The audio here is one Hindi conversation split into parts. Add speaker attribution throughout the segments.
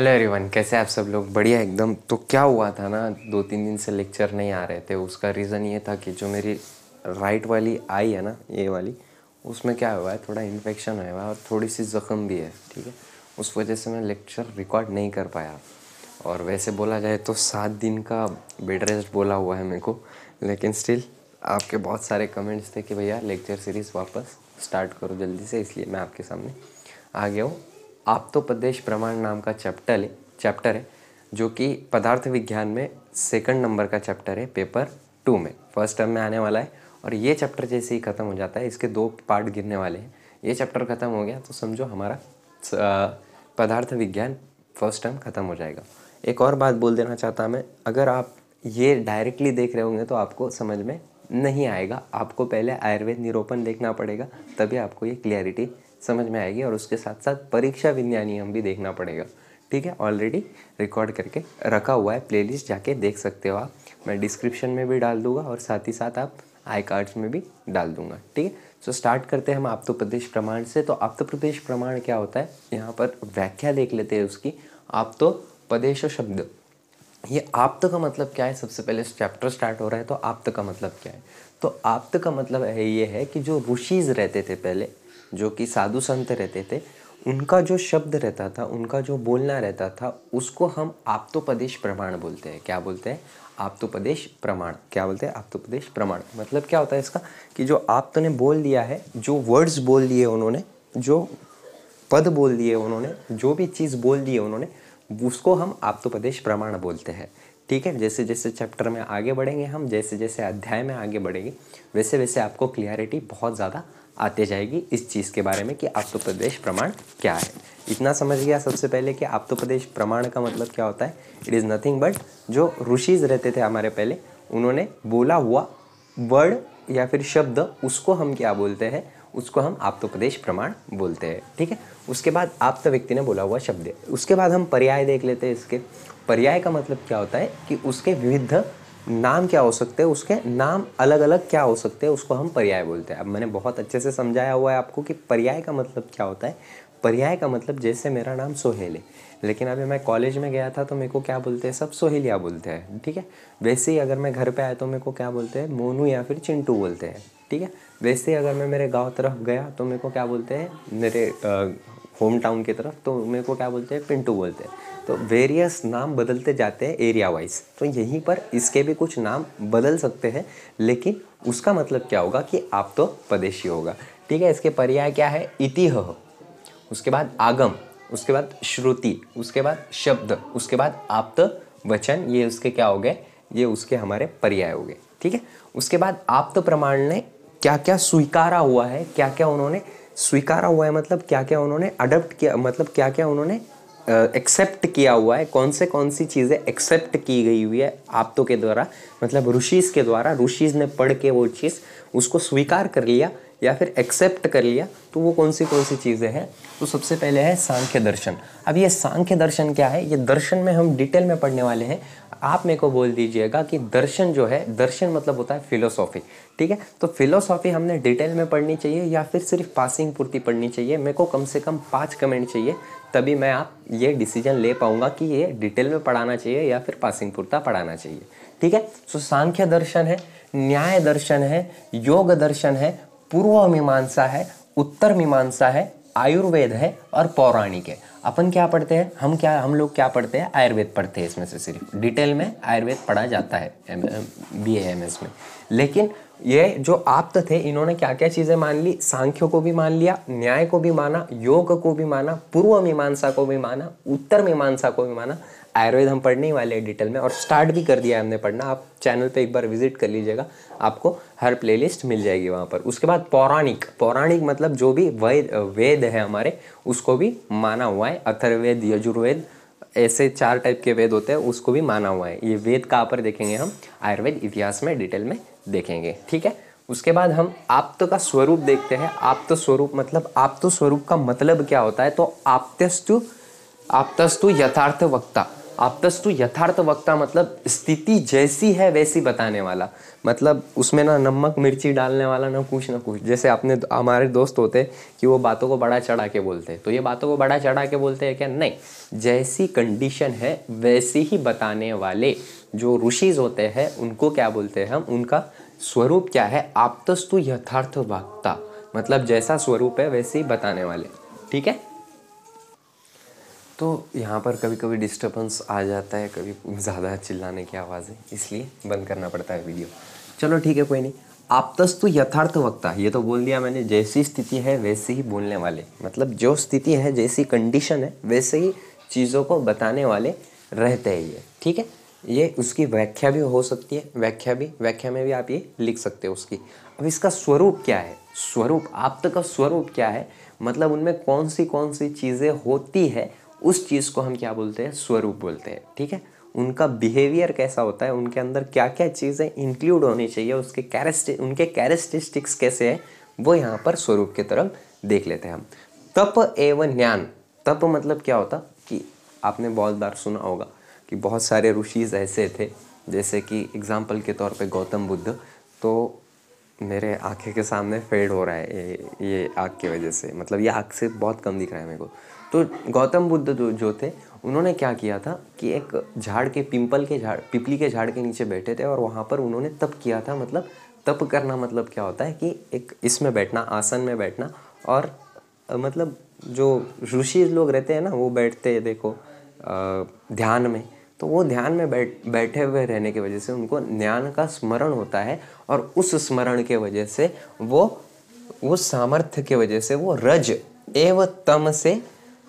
Speaker 1: हेलो एवरीवन, कैसे आप सब लोग? बढ़िया एकदम। तो क्या हुआ था ना, 2-3 दिन से लेक्चर नहीं आ रहे थे। उसका रीज़न ये था कि जो मेरी राइट वाली आई है ना, ये वाली, उसमें क्या हुआ है, थोड़ा इन्फेक्शन हुआ है और थोड़ी सी ज़ख्म भी है। ठीक है, उस वजह से मैं लेक्चर रिकॉर्ड नहीं कर पाया। और वैसे बोला जाए तो 7 दिन का बेड रेस्ट बोला हुआ है मेरे को, लेकिन स्टिल आपके बहुत सारे कमेंट्स थे कि भैया लेक्चर सीरीज़ वापस स्टार्ट करो जल्दी से, इसलिए मैं आपके सामने आ गया हूँ। आप्तोपदेश प्रमाण नाम का चैप्टर है जो कि पदार्थ विज्ञान में 2nd नंबर का चैप्टर है, पेपर 2 में। फर्स्ट टर्म में आने वाला है। और ये चैप्टर जैसे ही ख़त्म हो जाता है, इसके 2 पार्ट गिरने वाले हैं। ये चैप्टर ख़त्म हो गया तो समझो हमारा पदार्थ विज्ञान फर्स्ट टर्म ख़त्म हो जाएगा। एक और बात बोल देना चाहता मैं, अगर आप ये डायरेक्टली देख रहे होंगे तो आपको समझ में नहीं आएगा। आपको पहले आयुर्वेद निरूपण देखना पड़ेगा, तभी आपको ये क्लियरिटी समझ में आएगी। और उसके साथ साथ परीक्षा विज्ञानियम भी देखना पड़ेगा। ठीक है, ऑलरेडी रिकॉर्ड करके रखा हुआ है, प्लेलिस्ट जाके देख सकते हो आप। मैं डिस्क्रिप्शन में भी डाल दूंगा और साथ ही साथ आप आई कार्ड्स में भी डाल दूंगा। ठीक है, सो स्टार्ट करते हैं हम आप्तोपदेश प्रमाण से। तो आप्तोपदेश प्रमाण क्या होता है, यहाँ पर व्याख्या देख लेते हैं उसकी। आप्तोपदेश शब्द, ये आप्त का मतलब क्या है? सबसे पहले चैप्टर स्टार्ट हो रहा है तो आप्त का मतलब क्या है? तो आप्त का मतलब है ये है कि जो ऋषिज रहते थे पहले, जो कि साधु संत रहते थे, उनका जो शब्द रहता था, उनका जो बोलना रहता था, उसको हम आप्तोपदेश प्रमाण बोलते हैं। क्या बोलते हैं? आप्तोपदेश प्रमाण। क्या बोलते हैं? आप्तोपदेश प्रमाण। मतलब क्या होता है इसका, कि जो आप्त ने बोल दिया है, जो वर्ड्स बोल दिए उन्होंने, जो पद बोल दिए उन्होंने, जो भी चीज़ बोल दी है उन्होंने, उसको हम आप्तोपदेश प्रमाण बोलते हैं। ठीक है, जैसे जैसे चैप्टर में आगे बढ़ेंगे हम, जैसे जैसे अध्याय में आगे बढ़ेंगे, वैसे वैसे आपको क्लियरिटी बहुत ज़्यादा आते जाएगी इस चीज़ के बारे में कि आप्तोपदेश प्रमाण क्या है। इतना समझ गया सबसे पहले कि आप्तोपदेश प्रमाण का मतलब क्या होता है। इट इज़ नथिंग बट जो ऋषिज रहते थे हमारे पहले, उन्होंने बोला हुआ वर्ड या फिर शब्द, उसको हम क्या बोलते हैं? उसको हम आप्तोपदेश प्रमाण बोलते हैं। ठीक है, उसके बाद आप्त व्यक्ति ने बोला हुआ शब्द है। उसके बाद हम पर्याय देख लेते हैं इसके। पर्याय का मतलब क्या होता है कि उसके विविध नाम क्या हो सकते हैं, उसके नाम अलग अलग क्या हो सकते हैं, उसको हम पर्याय बोलते हैं। अब मैंने बहुत अच्छे से समझाया हुआ है आपको कि पर्याय का मतलब क्या होता है। पर्याय का मतलब, जैसे मेरा नाम सोहेल है, लेकिन अभी मैं कॉलेज में गया था तो मेरे को क्या बोलते हैं? सब सोहेलिया बोलते हैं। ठीक है, वैसे ही अगर मैं घर पे आया तो मेरे को क्या बोलते हैं? मोनू या फिर चिंटू बोलते हैं। ठीक है, वैसे ही अगर मैं मेरे गांव तरफ गया तो मेरे को क्या बोलते हैं? मेरे होम टाउन की तरफ तो मेरे को क्या बोलते हैं? पिंटू बोलते हैं। तो वेरियस नाम बदलते जाते हैं एरिया वाइज। तो यहीं पर इसके भी कुछ नाम बदल सकते हैं, लेकिन उसका मतलब क्या होगा कि आप्तोपदेशी होगा। ठीक है, इसके पर्याय क्या है? इतिह, उसके बाद आगम, उसके बाद श्रुति, उसके बाद शब्द, उसके बाद आप्त वचन। ये उसके क्या हो गए? ये उसके हमारे पर्याय हो गए। ठीक है, उसके बाद आप्त प्रमाण ने क्या क्या स्वीकारा हुआ है, क्या क्या उन्होंने स्वीकारा हुआ है, मतलब क्या क्या उन्होंने अडॉप्ट किया, मतलब क्या क्या उन्होंने एक्सेप्ट किया हुआ है, कौन सी चीज़ें एक्सेप्ट की गई हुई है आप्तों के द्वारा, मतलब ऋषिज के द्वारा। ऋषिज ने पढ़ के वो चीज़ उसको स्वीकार कर लिया या फिर एक्सेप्ट कर लिया, तो वो कौन सी चीज़ें हैं? तो सबसे पहले है सांख्य दर्शन। अब ये सांख्य दर्शन क्या है, ये दर्शन में हम डिटेल में पढ़ने वाले हैं। आप मेरे को बोल दीजिएगा कि दर्शन जो है, दर्शन मतलब होता है फिलोसॉफी। ठीक है, तो फिलोसॉफी हमने डिटेल में पढ़नी चाहिए या फिर सिर्फ पासिंग पूर्ति पढ़नी चाहिए? मेरे को कम से कम 5 कमेंट चाहिए, तभी मैं आप ये डिसीजन ले पाऊंगा कि ये डिटेल में पढ़ाना चाहिए या फिर पासिंग पूर्ता पढ़ाना चाहिए। ठीक है, सो सांख्य दर्शन है, न्याय दर्शन है, योग दर्शन है, पूर्व मीमांसा है, उत्तर मीमांसा है, आयुर्वेद है और पौराणिक है। अपन क्या पढ़ते हैं? हम लोग क्या पढ़ते हैं? आयुर्वेद पढ़ते हैं। इसमें से सिर्फ डिटेल में आयुर्वेद पढ़ा जाता है BA MS में। लेकिन ये जो आप्त थे, इन्होंने क्या क्या चीज़ें मान ली? सांख्य को भी मान लिया, न्याय को भी माना, योग को भी माना, पूर्व मीमांसा को भी माना, उत्तर मीमांसा को भी माना। आयुर्वेद हम पढ़ने ही वाले हैं डिटेल में, और स्टार्ट भी कर दिया है हमने पढ़ना। आप चैनल पे एक बार विजिट कर लीजिएगा, आपको हर प्लेलिस्ट मिल जाएगी वहाँ पर। उसके बाद पौराणिक मतलब जो भी वेद है हमारे, उसको भी माना हुआ है। अथर्ववेद, यजुर्वेद, ऐसे 4 टाइप के वेद होते हैं, उसको भी माना हुआ है। ये वेद कहाँ पर देखेंगे हम? आयुर्वेद इतिहास में डिटेल में देखेंगे। ठीक है, उसके बाद हम आप्त का स्वरूप देखते हैं। आप्त स्वरूप मतलब, आप्त स्वरूप का मतलब क्या होता है? तो आप्तस्तु यथार्थ वक्ता। आप्तस्तु यथार्थ वक्ता मतलब स्थिति जैसी है वैसी बताने वाला, मतलब उसमें ना नमक मिर्ची डालने वाला ना कुछ। जैसे आपने हमारे दोस्त होते कि वो बातों को बड़ा चढ़ा के बोलते हैं, तो ये बातों को बड़ा चढ़ा के बोलते हैं क्या? नहीं, जैसी कंडीशन है वैसी ही बताने वाले जो ऋषिज होते हैं उनको क्या बोलते हैं हम? उनका स्वरूप क्या है? आप्तस्तु यथार्थ वक्ता, मतलब जैसा स्वरूप है वैसे ही बताने वाले। ठीक है, तो यहाँ पर कभी कभी डिस्टर्बेंस आ जाता है, कभी ज़्यादा चिल्लाने की आवाज़ें, इसलिए बंद करना पड़ता है वीडियो। चलो ठीक है, कोई नहीं। आप्तस्तु यथार्थ वक्ता, ये तो बोल दिया मैंने, जैसी स्थिति है वैसे ही बोलने वाले, मतलब जो स्थिति है जैसी कंडीशन है वैसे ही चीज़ों को बताने वाले रहते हैं ये। ठीक है, ये उसकी व्याख्या भी हो सकती है, व्याख्या में भी आप ये लिख सकते हो उसकी। अब इसका स्वरूप क्या है? स्वरूप, आप्त का स्वरूप क्या है? मतलब उनमें कौन सी चीज़ें होती है, उस चीज़ को हम क्या बोलते हैं? स्वरूप बोलते हैं। ठीक है, उनका बिहेवियर कैसा होता है, उनके अंदर क्या क्या चीज़ें इंक्लूड होनी चाहिए, उनके कैरेक्टरिस्टिक्स कैसे है, वो यहाँ पर स्वरूप की तरफ देख लेते हैं हम। तप एवं ज्ञान, तप मतलब क्या होता कि आपने बहुत बार सुना होगा कि बहुत सारे ऋषिज ऐसे थे, जैसे कि एग्जाम्पल के तौर पे गौतम बुद्ध, तो मेरे आँखें के सामने फेड हो रहा है ये आग की वजह से, मतलब ये आग से बहुत कम दिख रहा है मेरे को। तो गौतम बुद्ध जो थे उन्होंने क्या किया था कि एक झाड़ के पिपली के झाड़ के नीचे बैठे थे और वहाँ पर उन्होंने तप किया था। मतलब तप करना मतलब क्या होता है कि एक इसमें बैठना, आसन में बैठना, और मतलब जो ऋषि लोग रहते हैं ना वो बैठते हैं देखो ध्यान में, तो वो ध्यान में बैठे हुए रहने की वजह से उनको ज्ञान का स्मरण होता है, और उस स्मरण के वजह से वो सामर्थ्य के वजह से वो रज एवं तम से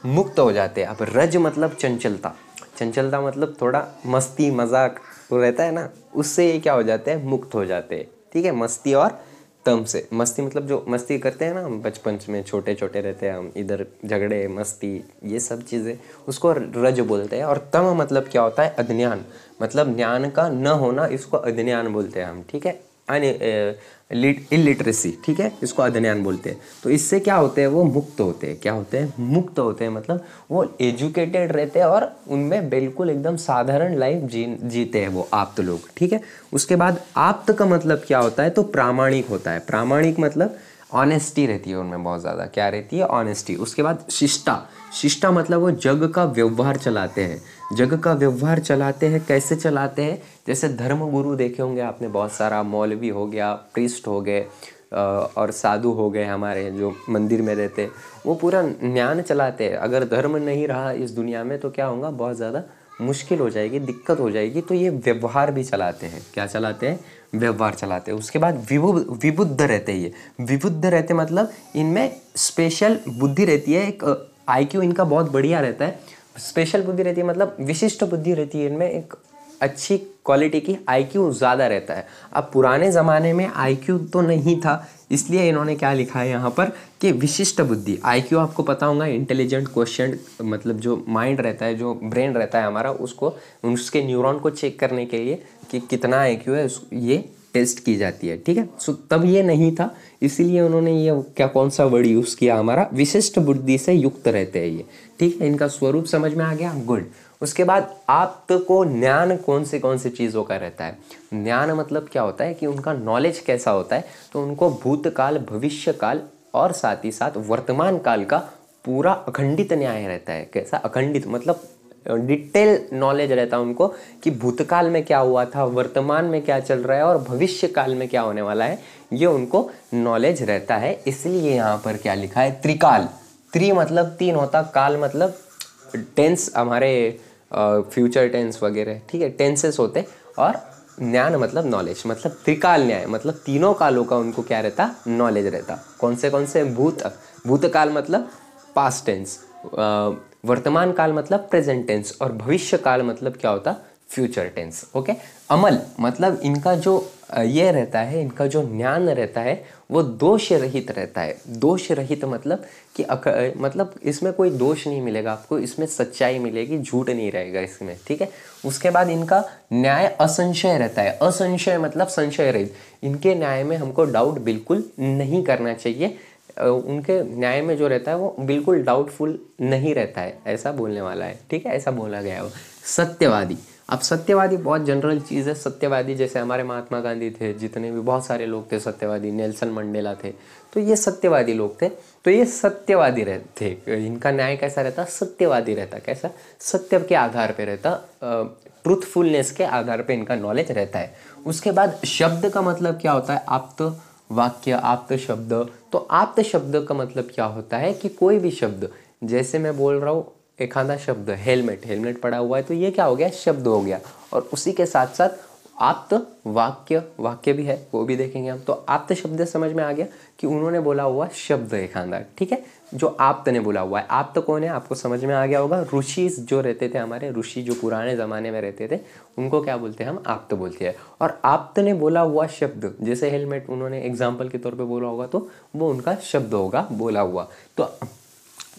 Speaker 1: मुक्त हो जाते हैं। अब रज मतलब चंचलता मतलब थोड़ा मस्ती मजाक तो रहता है ना, उससे ये क्या हो जाते हैं? मुक्त हो जाते हैं। ठीक है, मस्ती और तम से, मस्ती मतलब जो मस्ती करते हैं ना हम बचपन में, छोटे छोटे रहते हैं हम, इधर झगड़े मस्ती ये सब चीज़ें, उसको रज बोलते हैं। और तम मतलब क्या होता है? अज्ञान, मतलब ज्ञान का न होना, इसको अज्ञान बोलते हैं हम। ठीक है, इलिटरेसी, ठीक है, इसको अज्ञान बोलते हैं। तो इससे क्या होते हैं? वो मुक्त होते हैं। क्या होते हैं? मुक्त होते हैं, मतलब वो एजुकेटेड रहते हैं और उनमें बिल्कुल एकदम साधारण लाइफ जीते हैं वो आप्त लोग। ठीक है, उसके बाद आप्त का मतलब क्या होता है? तो प्रामाणिक होता है। प्रामाणिक मतलब ऑनेस्टी रहती है उनमें बहुत ज़्यादा। क्या रहती है? ऑनेस्टी। उसके बाद शिष्टा मतलब वो जग का व्यवहार चलाते हैं। जग का व्यवहार चलाते हैं, कैसे चलाते हैं? जैसे धर्म गुरु देखे होंगे आपने, बहुत सारा मौलवी हो गया, प्रीस्ट हो गए और साधु हो गए हमारे जो मंदिर में रहते, वो पूरा ज्ञान चलाते हैं। अगर धर्म नहीं रहा इस दुनिया में तो क्या होगा? बहुत ज़्यादा मुश्किल हो जाएगी, दिक्कत हो जाएगी। तो ये व्यवहार भी चलाते हैं। क्या चलाते हैं? व्यवहार चलाते हैं। उसके बाद विबुद्ध रहते हैं। ये विबुद्ध रहते मतलब इनमें स्पेशल बुद्धि रहती है, एक IQ इनका बहुत बढ़िया रहता है। स्पेशल बुद्धि रहती है मतलब विशिष्ट बुद्धि रहती है इनमें, एक अच्छी क्वालिटी की IQ ज़्यादा रहता है। अब पुराने ज़माने में IQ तो नहीं था, इसलिए इन्होंने क्या लिखा है यहाँ पर कि विशिष्ट बुद्धि। IQ आपको पता होगा, इंटेलिजेंट क्वेश्चन, मतलब जो माइंड रहता है, जो ब्रेन रहता है हमारा, उसको उसके न्यूरॉन को चेक करने के लिए कि कितना IQ है ये टेस्ट की जाती है। ठीक है, सो तब ये नहीं था, इसीलिए उन्होंने ये कौन सा वर्ड यूज़ किया? हमारा विशिष्ट बुद्धि से युक्त रहते हैं ये। ठीक है, इनका स्वरूप समझ में आ गया? गुड। उसके बाद आपको ज्ञान कौन सी चीज़ों का रहता है? ज्ञान मतलब क्या होता है कि उनका नॉलेज कैसा होता है? तो उनको भूतकाल, भविष्य काल और साथ ही साथ वर्तमान काल का पूरा अखंडित न्याय रहता है। कैसा अखंडित? मतलब डिटेल नॉलेज रहता है उनको कि भूतकाल में क्या हुआ था, वर्तमान में क्या चल रहा है और भविष्य काल में क्या होने वाला है, ये उनको नॉलेज रहता है। इसलिए यहाँ पर क्या लिखा है? त्रिकाल। त्रि मतलब 3 होता, काल मतलब टेंस, हमारे फ्यूचर टेंस वगैरह। ठीक है, टेंसेस होते, और ज्ञान मतलब नॉलेज, मतलब त्रिकाल न्याय मतलब तीनों कालों का उनको क्या रहता? नॉलेज रहता। कौन से? भूतकाल मतलब पास्ट टेंस, वर्तमान काल मतलब प्रेजेंट टेंस, और भविष्य काल मतलब क्या होता? Future tense. ओके। अमल मतलब इनका जो ये रहता है, इनका जो ज्ञान रहता है वो दोष रहित रहता है। दोष रहित मतलब कि मतलब इसमें कोई दोष नहीं मिलेगा आपको, इसमें सच्चाई मिलेगी, झूठ नहीं रहेगा इसमें। ठीक है, उसके बाद इनका न्याय असंशय रहता है। असंशय मतलब संशय रहित। इनके न्याय में हमको डाउट बिल्कुल नहीं करना चाहिए। उनके न्याय में जो रहता है वो बिल्कुल डाउटफुल नहीं रहता है, ऐसा बोलने वाला है, ठीक है, ऐसा बोला गया है। सत्यवादी, अब सत्यवादी बहुत जनरल चीज़ है। सत्यवादी जैसे हमारे महात्मा गांधी थे, जितने भी बहुत सारे लोग थे सत्यवादी, नेल्सन मंडेला थे, तो ये सत्यवादी लोग थे। तो ये सत्यवादी रहते, इनका न्याय कैसा रहता? सत्यवादी रहता। कैसा? सत्य के आधार पे रहता, ट्रूथफुलनेस के आधार पे इनका नॉलेज रहता है। उसके बाद शब्द का मतलब क्या होता है? आप्त वाक्य, आप्त शब्द। तो आप्त शब्द का मतलब क्या होता है कि कोई भी शब्द, जैसे मैं बोल रहा हूँ एक आधा शब्द हेलमेट, हेलमेट पड़ा हुआ है, तो ये क्या हो गया? शब्द हो गया। और उसी के साथ साथ आप्त वाक्य, वाक्य भी है, वो भी देखेंगे हम। तो आप्त शब्द समझ में आ गया कि उन्होंने बोला हुआ शब्द एक आधा, ठीक है, जो आप्त ने बोला हुआ है। आप्त कौन है? आपको समझ में आ गया होगा, ऋषि जो रहते थे हमारे, ऋषि जो पुराने ज़माने में रहते थे, उनको क्या बोलते हैं? हम आप्त बोलते हैं। और आप्त ने बोला हुआ शब्द, जैसे हेलमेट उन्होंने एग्जाम्पल के तौर पर बोला होगा, तो वो उनका शब्द होगा, बोला हुआ। तो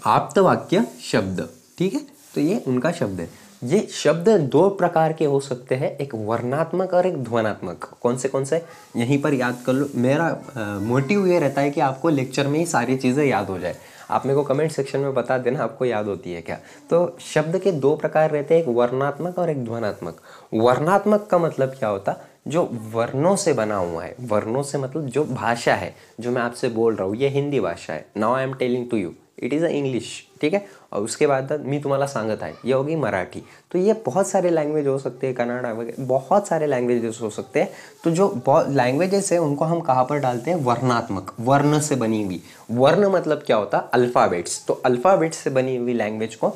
Speaker 1: आप्त वाक्य शब्द, ठीक है, तो ये उनका शब्द है। ये शब्द दो प्रकार के हो सकते हैं, एक वर्णात्मक और एक ध्वनात्मक। कौन से? यहीं पर याद कर लो। मेरा मोटिव ये रहता है कि आपको लेक्चर में ही सारी चीज़ें याद हो जाए। आप मेरे को कमेंट सेक्शन में बता देना आपको याद होती है क्या। तो शब्द के दो प्रकार रहते हैं, एक वर्णात्मक और एक ध्वनात्मक। वर्णात्मक का मतलब क्या होता? जो वर्णों से बना हुआ है। वर्णों से मतलब जो भाषा है, जो मैं आपसे बोल रहा हूँ, ये हिंदी भाषा है। Now I am telling to you, it is a English, ठीक है। और उसके बाद मी तुम्हाला सांगत आहे, ये होगी मराठी। तो ये बहुत सारे लैंग्वेज हो सकते हैं, कन्नड़ वगैरह, बहुत सारे लैंग्वेजेस हो सकते हैं। तो जो बहुत लैंग्वेजेस है उनको हम कहाँ पर डालते हैं? वर्णात्मक, वर्ण से बनी हुई। वर्ण मतलब क्या होता? अल्फ़ाबेट्स। तो अल्फ़ाबेट्स से बनी हुई लैंग्वेज को,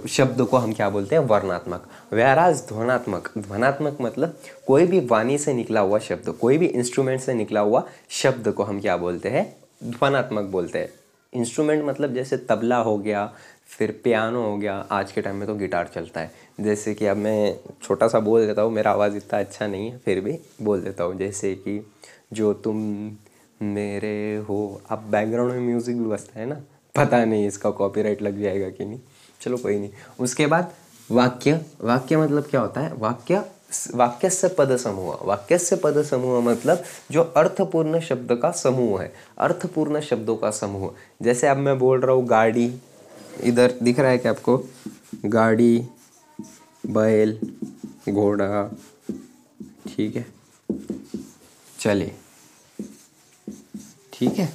Speaker 1: शब्द को हम क्या बोलते हैं? वर्णात्मक। व्याराज ध्वनात्मक, ध्वनात्मक मतलब कोई भी वाणी से निकला हुआ शब्द, कोई भी इंस्ट्रूमेंट से निकला हुआ शब्द को हम क्या बोलते हैं? ध्वनात्मक बोलते हैं। इंस्ट्रूमेंट मतलब जैसे तबला हो गया, फिर पियानो हो गया, आज के टाइम में तो गिटार चलता है। जैसे कि अब मैं छोटा सा बोल देता हूँ, मेरा आवाज़ इतना अच्छा नहीं है, फिर भी बोल देता हूँ। जैसे कि जो तुम मेरे हो, अब बैकग्राउंड में म्यूज़िक भी बजता है ना, पता नहीं इसका कॉपीराइट लग जाएगा कि नहीं, चलो कोई नहीं। उसके बाद वाक्य, वाक्य मतलब क्या होता है? वाक्यस्य पद समूह। वाक्यस्य पद समूह मतलब जो अर्थपूर्ण शब्द का समूह है, अर्थपूर्ण शब्दों का समूह। जैसे अब मैं बोल रहा हूँ गाड़ी, इधर दिख रहा है क्या आपको? गाड़ी, बैल, घोड़ा, ठीक है, चले, ठीक है,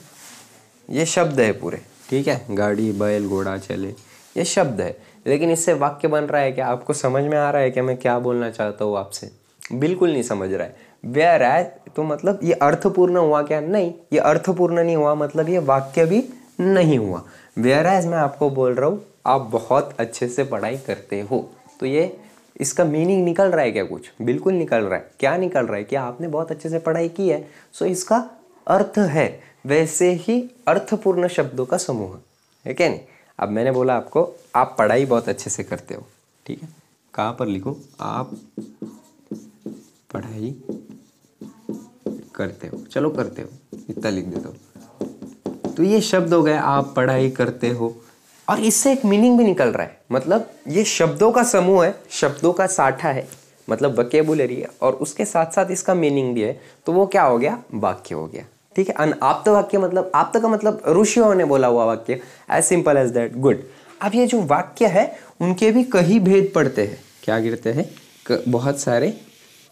Speaker 1: ये शब्द है पूरे, ठीक है। गाड़ी, बैल, घोड़ा, चले, ये शब्द है। लेकिन इससे वाक्य बन रहा है क्या? आपको समझ में आ रहा है क्या मैं क्या बोलना चाहता हूँ आपसे? बिल्कुल नहीं समझ रहा है। व्हेयरएज तो मतलब ये अर्थपूर्ण हुआ क्या? नहीं, ये अर्थपूर्ण नहीं हुआ, मतलब ये वाक्य भी नहीं हुआ। व्हेयरएज मैं आपको बोल रहा हूँ आप बहुत अच्छे से पढ़ाई करते हो, तो ये इसका मीनिंग निकल रहा है क्या? कुछ बिल्कुल निकल रहा है। क्या निकल रहा है? कि आपने बहुत अच्छे से पढ़ाई की है, सो इसका अर्थ है। वैसे ही अर्थपूर्ण शब्दों का समूह है क्या नहीं? अब मैंने बोला आपको आप पढ़ाई बहुत अच्छे से करते हो, ठीक है। कहाँ पर लिखूं? आप पढ़ाई करते हो, चलो करते हो, इतना लिख देता हूँ। तो ये शब्द हो गए, आप पढ़ाई करते हो, और इससे एक मीनिंग भी निकल रहा है। मतलब ये शब्दों का समूह है, शब्दों का साठा है, मतलब वोकैबुलरी है, और उसके साथ साथ इसका मीनिंग भी है। तो वो क्या हो गया? वाक्य हो गया, ठीक है। अनाप्त वाक्य मतलब, आप्त का मतलब ऋषियों ने बोला हुआ वाक्य, as simple as that, good. अब ये जो वाक्य है उनके भी कई भेद पड़ते हैं। क्या गिरते हैं? बहुत सारे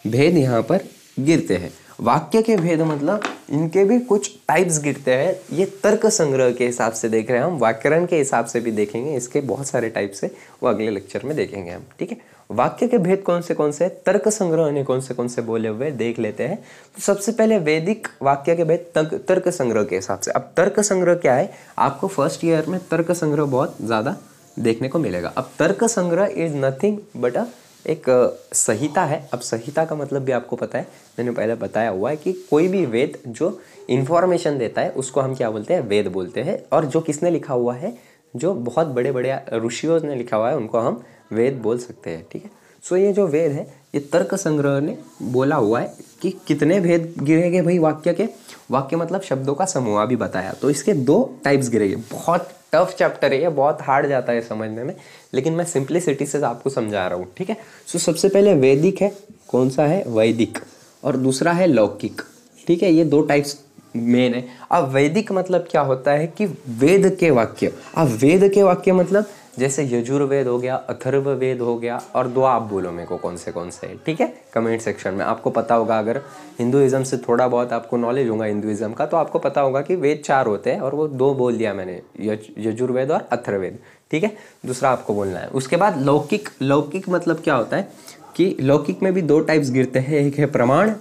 Speaker 1: भेद यहाँ पर गिरते हैं। वाक्य के भेद मतलब इनके भी कुछ टाइप्स गिरते हैं। ये तर्क संग्रह के हिसाब से देख रहे हैं हम, व्याकरण के हिसाब से भी देखेंगे, इसके बहुत सारे टाइप्स है, वो अगले लेक्चर में देखेंगे हम, ठीक है। वाक्य के भेद कौन से तर्क संग्रह ने कौन से बोले हुए देख लेते हैं। तो सबसे पहले वैदिक वाक्य के भेद तर्क संग्रह के हिसाब से। अब तर्क संग्रह क्या है? आपको फर्स्ट ईयर में तर्क संग्रह बहुत ज़्यादा देखने को मिलेगा। अब तर्क संग्रह इज नथिंग बट एक संहिता है। अब संहिता का मतलब भी आपको पता है, मैंने पहले बताया हुआ है कि कोई भी वेद जो इन्फॉर्मेशन देता है उसको हम क्या बोलते हैं? वेद बोलते हैं। और जो किसने लिखा हुआ है, जो बहुत बड़े बड़े ऋषियों ने लिखा हुआ है, उनको हम वेद बोल सकते हैं, ठीक है। सो ये जो वेद है, ये तर्क संग्रह ने बोला हुआ है कि कितने भेद गिरेंगे भाई वाक्य के। वाक्य मतलब शब्दों का समूह, अभी बताया। तो इसके दो टाइप्स गिरेंगे। बहुत टफ चैप्टर है ये, बहुत हार्ड जाता है समझने में, लेकिन मैं सिंप्लिसिटी से आपको समझा रहा हूँ, ठीक है। सो सबसे पहले वैदिक है, कौन सा है? वैदिक। और दूसरा है लौकिक, ठीक है। ये दो टाइप्स मेन है। अब वैदिक मतलब क्या होता है कि वेद के वाक्य। अब वेद के वाक्य मतलब जैसे यजुर्वेद हो गया, अथर्ववेद हो गया, और दो आप बोलो मेरे को कौन से हैं, ठीक है, कमेंट सेक्शन में। आपको पता होगा, अगर हिंदुइज्म से थोड़ा बहुत आपको नॉलेज होगा हिंदुइज्म का, तो आपको पता होगा कि वेद 4 होते हैं और वो 2 बोल दिया मैंने, यजुर्वेद और अथर्ववेद, ठीक है। दूसरा आपको बोलना है। उसके बाद लौकिक। लौकिक मतलब क्या होता है कि लौकिक में भी 2 टाइप्स गिरते हैं, एक है प्रमाण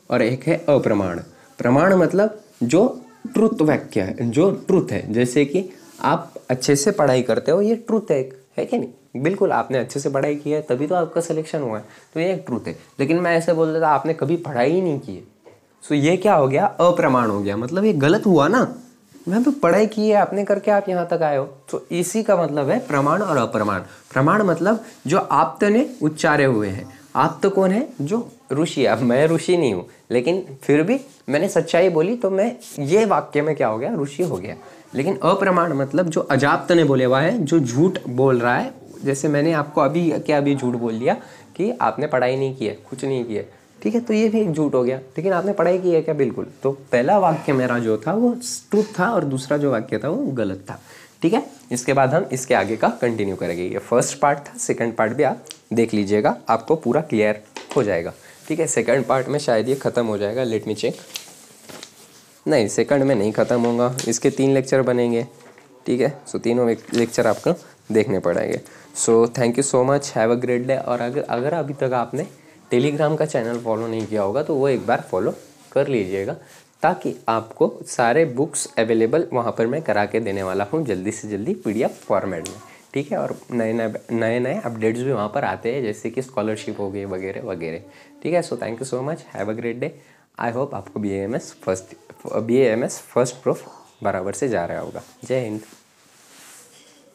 Speaker 1: और एक है अप्रमाण। प्रमाण मतलब जो ट्रुथ वाक्य है, जो ट्रुथ है, जैसे कि आप अच्छे से पढ़ाई करते हो, ये ट्रुथ है कि नहीं? बिल्कुल, आपने अच्छे से पढ़ाई की है तभी तो आपका सिलेक्शन हुआ है, तो ये एक ट्रुथ है। लेकिन मैं ऐसे बोल देता आपने कभी पढ़ाई ही नहीं की है, सो ये क्या हो गया? अप्रमाण हो गया। मतलब ये गलत हुआ ना, मैं तो पढ़ाई की है आपने करके आप यहाँ तक आए हो। तो इसी का मतलब है प्रमाण और अप्रमाण। प्रमाण मतलब जो आप्त ने उच्चारे हुए हैं। आप्त कौन है? जो ऋषि है। अब मैं ऋषि नहीं हूँ, लेकिन फिर भी मैंने सच्चाई बोली तो मैं ये वाक्य में क्या हो गया? ऋषि हो गया। लेकिन अप्रमाण मतलब जो अजाप्त ने बोले हुआ है, जो झूठ बोल रहा है। जैसे मैंने आपको अभी झूठ बोल दिया कि आपने पढ़ाई नहीं की है, कुछ नहीं किया, ठीक है, तो ये भी एक झूठ हो गया। लेकिन आपने पढ़ाई की है क्या? बिल्कुल। तो पहला वाक्य मेरा जो था वो ट्रुथ था और दूसरा जो वाक्य था वो गलत था, ठीक है। इसके बाद हम इसके आगे का कंटिन्यू करेंगे। ये फर्स्ट पार्ट था, सेकंड पार्ट भी आप देख लीजिएगा, आपको पूरा क्लियर हो जाएगा, ठीक है। सेकंड पार्ट में शायद ये ख़त्म हो जाएगा, लेट मी चेक। नहीं, सेकंड में नहीं ख़त्म होगा, इसके 3 लेक्चर बनेंगे, ठीक है। सो तीनों लेक्चर आपको देखने पड़ेंगे। So thank you so much, have a great day. और अगर अभी तक आपने टेलीग्राम का चैनल फॉलो नहीं किया होगा तो वो एक बार फॉलो कर लीजिएगा, ताकि आपको सारे बुक्स अवेलेबल वहाँ पर मैं करा के देने वाला हूँ जल्दी से जल्दी PDF फॉर्मेट में, ठीक है। और नए अपडेट्स भी वहाँ पर आते हैं, जैसे कि स्कॉलरशिप हो गई वगैरह वगैरह, ठीक है। So thank you so much, have a great day. I hope आपको BAMS फर्स्ट प्रूफ बराबर से जा रहा होगा। जय हिंद।